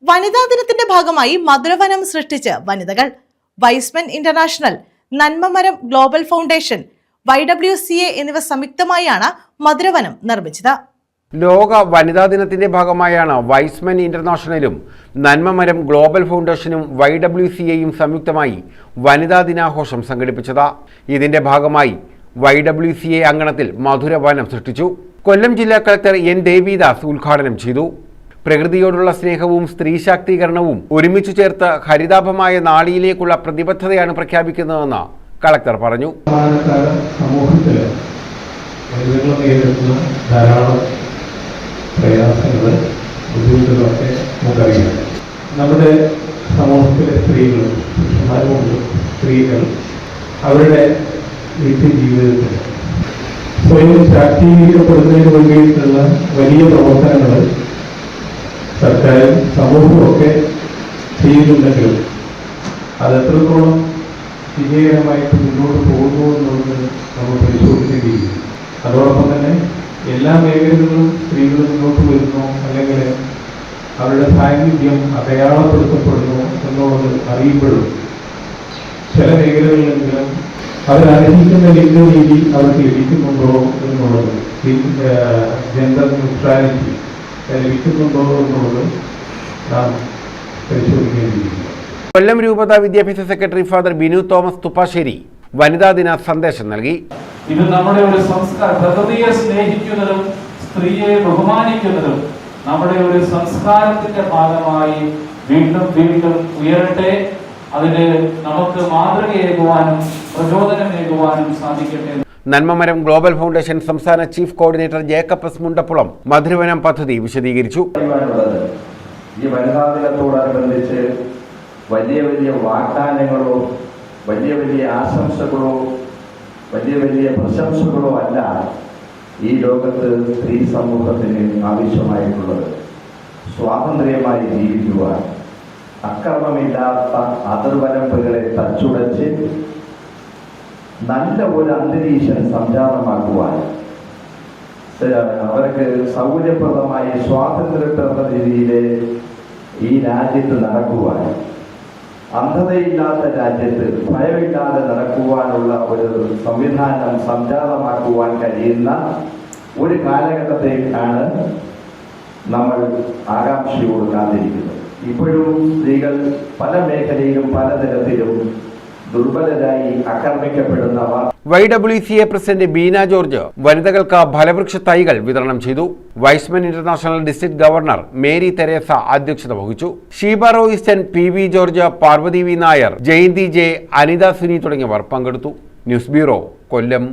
വനിതാ ദിനത്തിന്റെ ഭാഗമായി മധുരവനം സൃഷ്ടിച്ച് വനിതകൾ. വൈസ്മെൻ ഇന്റർനാഷണൽ, നന്മമരം ഗ്ലോബൽ ഫൗണ്ടേഷൻ, YWCA എന്നിവ സംയുക്തമായാണ് മധുരവനം നിർമ്മിച്ചത്. ലോക വനിതാ ദിനത്തിന്റെ ഭാഗമായാണ് വൈസ്മെൻ ഇന്റർനാഷണലും നന്മമരം ഗ്ലോബൽ ഫൗണ്ടേഷനും YWCAയും സംയുക്തമായി വനിതാ ദിനാഘോഷം സംഘടിപ്പിച്ചത്. ഇതിന്റെ ഭാഗമായി YWCA അങ്കണത്തിൽ മധുരവനം സൃഷ്ടിച്ചു. കൊല്ലം ജില്ലാ കളക്ടർ N. ദേവിദാസ് ഉദ്ഘാടനം ചെയ്തു. പ്രകൃതിയോടുള്ള സ്നേഹവും സ്ത്രീ ശാക്തീകരണവും ഒരുമിച്ചു ചേർത്ത് ഹരിതാഭമായ നാളിയിലേക്കുള്ള പ്രതിബദ്ധതയാണ് പ്രഖ്യാപിക്കുന്നതെന്ന് കളക്ടർ പറഞ്ഞു. ധാരാളം പ്രയാസങ്ങൾ, ബുദ്ധിമുട്ടുകളൊക്കെ നമുക്കറിയാം. നമ്മുടെ സമൂഹത്തിലെ പുരുഷന്മാരുമുണ്ട്, സ്ത്രീകൾ അവരുടെ നിത്യജീവിതത്തിൽ സ്വയം ശാക്തീകരിക്കപ്പെടുന്നതിന് വേണ്ടിയിട്ടുള്ള വലിയ പ്രവർത്തനങ്ങൾ സർക്കാരും സമൂഹമൊക്കെ ചെയ്യുന്നുണ്ടെങ്കിലും അതെത്രത്തോളം വിജയകരമായിട്ട് മുന്നോട്ട് പോകുന്നു എന്നുള്ളത് നമ്മൾ പരിശോധിക്കേണ്ടിയിരിക്കും. അതോടൊപ്പം തന്നെ എല്ലാ മേഖലകളിലും സ്ത്രീകൾ മുന്നോട്ട് വരുന്നു, അല്ലെങ്കിൽ അവരുടെ സാന്നിധ്യം അടയാളപ്പെടുത്തപ്പെടുന്നു എന്നുള്ളത് അറിയുമ്പോഴും ചില മേഖലകളിലെങ്കിലും അവരർഹിക്കുന്ന ലിംഗനീതി അവർക്ക് ലഭിക്കുന്നുണ്ടോ എന്നുള്ളത്, ജെൻഡർ ന്യൂട്രാലിറ്റി ലഭിക്കുന്നുണ്ടോ എന്നുള്ളത് നാം പരിശോധിക്കേണ്ടിയിരിക്കുന്നു. കൊല്ലം രൂപത വിദ്യാഭ്യാസ secretary father Binu Thomas Thuppassery വനിതാ ദിന സന്ദേശം നൽകി. ഇത് നമ്മുടെ ഒരു സംസ്കാരം, പ്രകൃതിയെ സ്നേഹിക്കുന്നതും സ്ത്രീയെ ബഹുമാനിക്കുന്നതും നമ്മുടെ ഒരു സംസ്കാരത്തിന്റെ ഭാഗമായി വീണ്ടും വീണ്ടും ഉയരട്ടെ. അതിന് നമുക്ക് മാതൃകയേകുവാനും പ്രചോദനമേകുവാനും സാധിക്കട്ടെ. നന്മമരം ഗ്ലോബൽ ഫൗണ്ടേഷൻ സംസ്ഥാന chief coordinator Jacob S Mundappulam മധുരവനം പദ്ധതി വിശദീകരിച്ചു. ഈ വനിതാ ദിനത്തോടനുബന്ധിച്ച് വലിയ വലിയ വാഗ്ദാനങ്ങളോ വലിയ വലിയ ആശംസകളോ വലിയ വലിയ പ്രശംസകളോ അല്ല ഈ ലോകത്ത് സ്ത്രീ സമൂഹത്തിന് ആവശ്യമായിട്ടുള്ളത്. സ്വാതന്ത്ര്യമായി ജീവിക്കുവാൻ, അക്രമമില്ലാത്ത അതിർവരമ്പുകളെ തച്ചുടച്ച് നല്ല ഒരു അന്തരീക്ഷം സംജാതമാക്കുവാൻ, അവർക്ക് സൗകര്യപ്രദമായി സ്വാതന്ത്ര്യപ്പെടുന്ന രീതിയിൽ ഈ രാജ്യത്ത് നടക്കുവാൻ, അന്ധതയില്ലാത്ത രാജ്യത്ത് ഭയമില്ലാതെ നടക്കുവാനുള്ള ഒരു സംവിധാനം സംജാതമാക്കുവാൻ കഴിയുന്ന ഒരു കാലഘട്ടത്തേക്കാണ് നമ്മൾ ആകാംക്ഷയോട് കാത്തിരിക്കുന്നത്. ഇപ്പോഴും സ്ത്രീകൾ പല മേഖലയിലും പലതരത്തിലും ദുർബലരായി ആക്രമിക്കപ്പെടുന്നവർ. YWCA പ്രസിഡന്റ് ബീന ജോർജ് വനിതകൾക്ക് ഫലവൃക്ഷ തൈകൾ വിതരണം ചെയ്തു. Y's Men international district governor Mary Teresa അധ്യക്ഷത വഹിച്ചു. Sheeba Royston, PV George, Parvathy V Nair, Jayanthi J, Anitha Suni തുടങ്ങിയവർ പങ്കെടുത്തു. ന്യൂസ് ബ്യൂറോ, കൊല്ലം.